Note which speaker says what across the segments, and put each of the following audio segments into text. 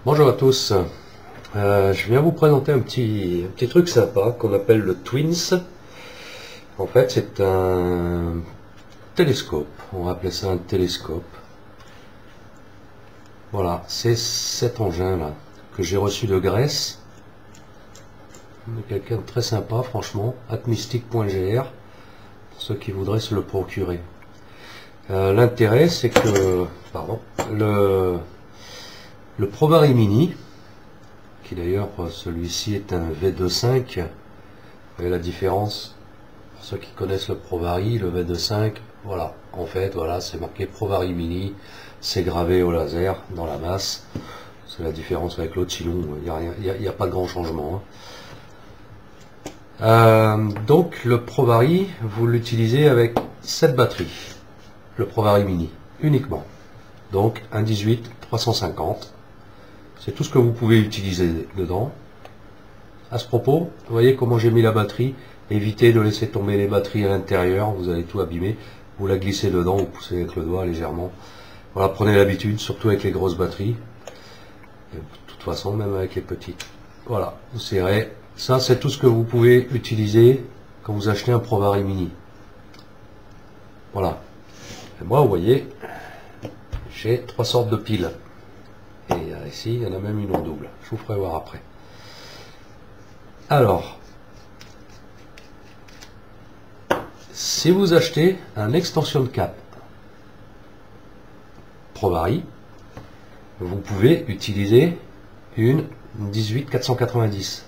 Speaker 1: Bonjour à tous, je viens vous présenter un petit truc sympa qu'on appelle le Twins. En fait c'est un télescope, on va appeler ça un télescope. Voilà, c'est cet engin là que j'ai reçu de Grèce. Quelqu'un de très sympa franchement, atmystic.gr pour ceux qui voudraient se le procurer. L'intérêt c'est que le ProVari Mini, qui d'ailleurs celui-ci est un V2.5, vous voyez la différence pour ceux qui connaissent le ProVari, le V2.5, voilà, en fait voilà, c'est marqué ProVari Mini, c'est gravé au laser dans la masse, c'est la différence avec l'autre, sinon il n'y a pas de grand changement, hein. Donc le ProVari, vous l'utilisez avec cette batterie, le ProVari Mini uniquement, donc un 18-350. C'est tout ce que vous pouvez utiliser dedans. À ce propos, vous voyez comment j'ai mis la batterie. Évitez de laisser tomber les batteries à l'intérieur, vous allez tout abîmer. Vous la glissez dedans, vous poussez avec le doigt légèrement. Voilà, prenez l'habitude, surtout avec les grosses batteries. Et de toute façon, même avec les petites. Voilà, vous serrez. Ça, c'est tout ce que vous pouvez utiliser quand vous achetez un ProVari Mini. Voilà. Et moi, vous voyez, j'ai 3 sortes de piles. Et ici, il y en a même une en double. Je vous ferai voir après. Alors, si vous achetez un extension de cap ProVari, vous pouvez utiliser une 18-490.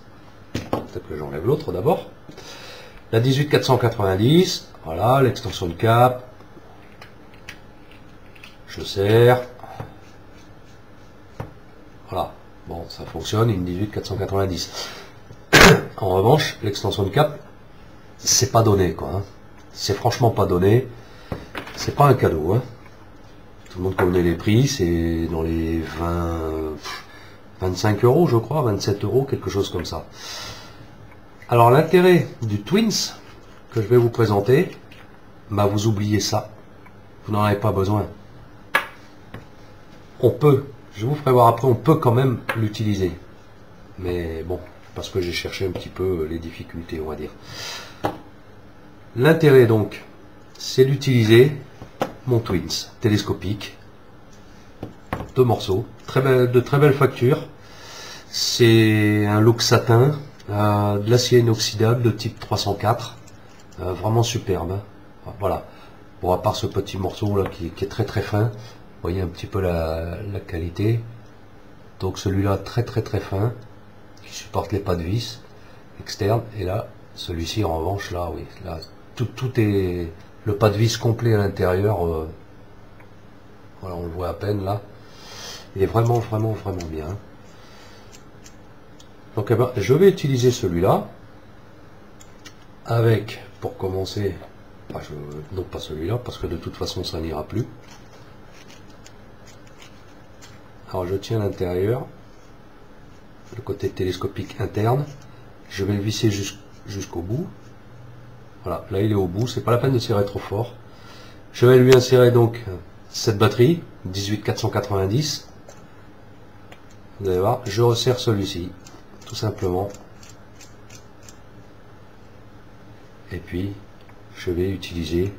Speaker 1: Peut-être que j'enlève l'autre d'abord. La 18-490, voilà, l'extension de cap. Je serre. Voilà, bon, ça fonctionne, une 18-490. En revanche, l'extension de cap, c'est pas donné, quoi. Hein. C'est franchement pas donné. C'est pas un cadeau. Hein. Tout le monde connaît les prix, c'est dans les 25 euros, je crois, 27 euros, quelque chose comme ça. Alors, l'intérêt du Twins que je vais vous présenter, bah, vous oubliez ça. Vous n'en avez pas besoin. On peut, je vous ferai voir après, on peut quand même l'utiliser. Mais bon, parce que j'ai cherché un petit peu les difficultés, on va dire. L'intérêt donc, c'est d'utiliser mon Twins télescopique, 2 morceaux, de très belle facture. C'est un look satin, de l'acier inoxydable de type 304, vraiment superbe. Hein. Voilà. Bon, à part ce petit morceau là qui est très très fin, vous voyez un petit peu la qualité. Donc celui-là très fin, qui supporte les pas de vis externes. Et là, celui-ci en revanche, là, oui, là, tout est le pas de vis complet à l'intérieur. Voilà, on le voit à peine là. Il est vraiment bien. Donc eh ben, je vais utiliser celui-là avec, pour commencer, non pas celui-là, parce que de toute façon ça n'ira plus. Alors je tiens l'intérieur, le côté télescopique interne, je vais le visser jusqu'au bout. Voilà, là il est au bout, c'est pas la peine de serrer trop fort. Je vais lui insérer donc cette batterie, 18-490. Vous allez voir, je resserre celui-ci, tout simplement. Et puis, je vais utiliser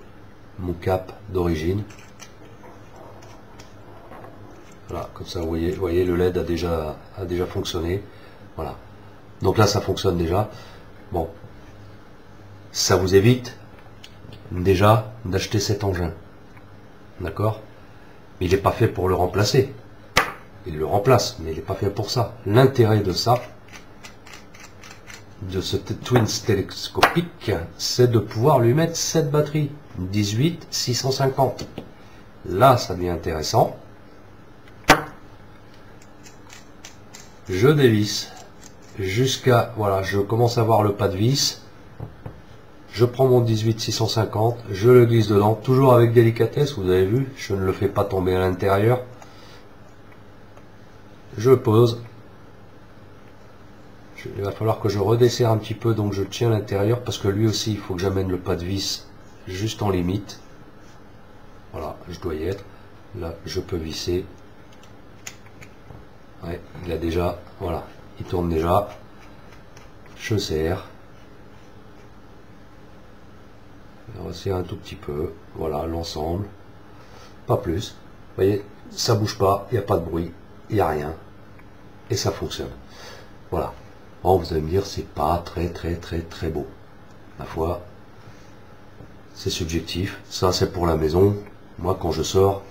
Speaker 1: mon cap d'origine. Voilà, comme ça, vous voyez le LED a déjà fonctionné. Voilà. Donc là, ça fonctionne déjà. Bon, ça vous évite déjà d'acheter cet engin. D'accord? Mais il n'est pas fait pour le remplacer. Il le remplace, mais il n'est pas fait pour ça. L'intérêt de ça, de ce Twins télescopique, c'est de pouvoir lui mettre cette batterie 18-650. Là, ça devient intéressant. Je dévisse jusqu'à, voilà, je commence à voir le pas de vis. Je prends mon 18-650, je le glisse dedans, toujours avec délicatesse, vous avez vu, je ne le fais pas tomber à l'intérieur. Je pose. Il va falloir que je redesserre un petit peu, donc je tiens l'intérieur, parce que lui aussi, il faut que j'amène le pas de vis juste en limite. Voilà, je dois y être. Là, je peux visser. Vous Ouais, il a déjà, voilà, il tourne déjà. Je serre. Je resserre un tout petit peu. Voilà, l'ensemble. Pas plus. Vous voyez, ça bouge pas, il n'y a pas de bruit, il n'y a rien. Et ça fonctionne. Voilà. Bon, vous allez me dire, c'est pas très beau. Ma foi, c'est subjectif. Ça, c'est pour la maison. Moi, quand je sors,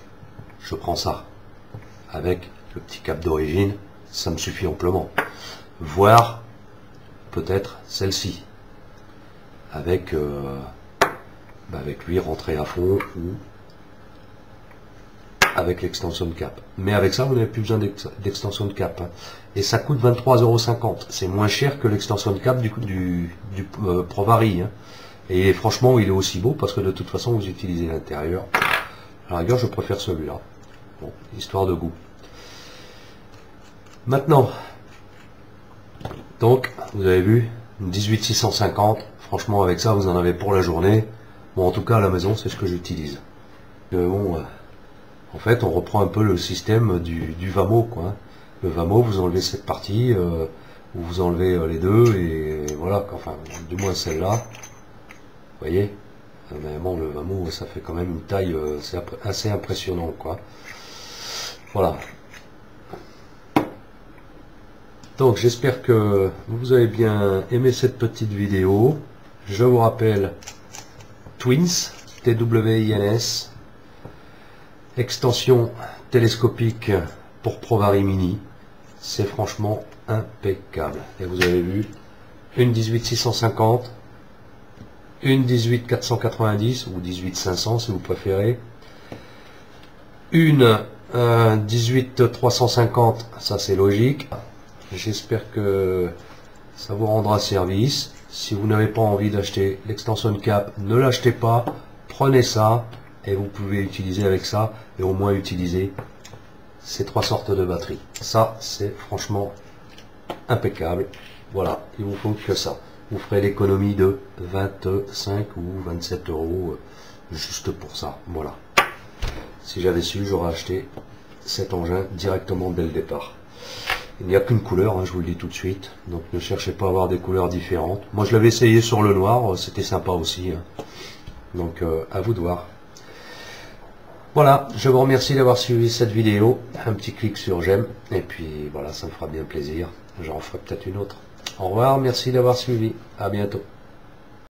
Speaker 1: je prends ça. Avec le petit cap d'origine, ça me suffit amplement. Voire, peut-être, celle-ci. Avec, avec lui rentré à fond ou avec l'extension de cap. Mais avec ça, vous n'avez plus besoin d'extension de cap. Hein. Et ça coûte 23,50 €. C'est moins cher que l'extension de cap du Provari. Hein. Et franchement, il est aussi beau parce que de toute façon, vous utilisez l'intérieur. À la rigueur, je préfère celui-là. Bon, histoire de goût. Maintenant, donc, vous avez vu, une 18650. Franchement, avec ça, vous en avez pour la journée. Bon, en tout cas, à la maison, c'est ce que j'utilise. Bon, en fait, on reprend un peu le système du Vamo, quoi. Le Vamo, vous enlevez cette partie, vous enlevez les deux, et voilà, enfin, du moins celle-là. Vous voyez, mais bon, le Vamo, ça fait quand même une taille, c'est assez impressionnant, quoi. Voilà. Donc, j'espère que vous avez bien aimé cette petite vidéo. Je vous rappelle, Twins, T-W-I-N-S, extension télescopique pour Provari Mini. C'est franchement impeccable. Et vous avez vu, une 18650, une 18490 ou 18500 si vous préférez, une 18350, ça c'est logique. J'espère que ça vous rendra service. Si vous n'avez pas envie d'acheter l'extension de cap, ne l'achetez pas, prenez ça et vous pouvez utiliser avec ça et au moins utiliser ces trois sortes de batteries. Ça, c'est franchement impeccable. Voilà, il vous faut que ça. Vous ferez l'économie de 25 ou 27 € juste pour ça. Voilà. Si j'avais su, j'aurais acheté cet engin directement dès le départ. Il n'y a qu'une couleur, hein, je vous le dis tout de suite. Donc ne cherchez pas à avoir des couleurs différentes. Moi, je l'avais essayé sur le noir, c'était sympa aussi. Hein. Donc à vous de voir. Voilà, je vous remercie d'avoir suivi cette vidéo. Un petit clic sur j'aime. Et puis voilà, ça me fera bien plaisir. J'en ferai peut-être une autre. Au revoir, merci d'avoir suivi. À bientôt.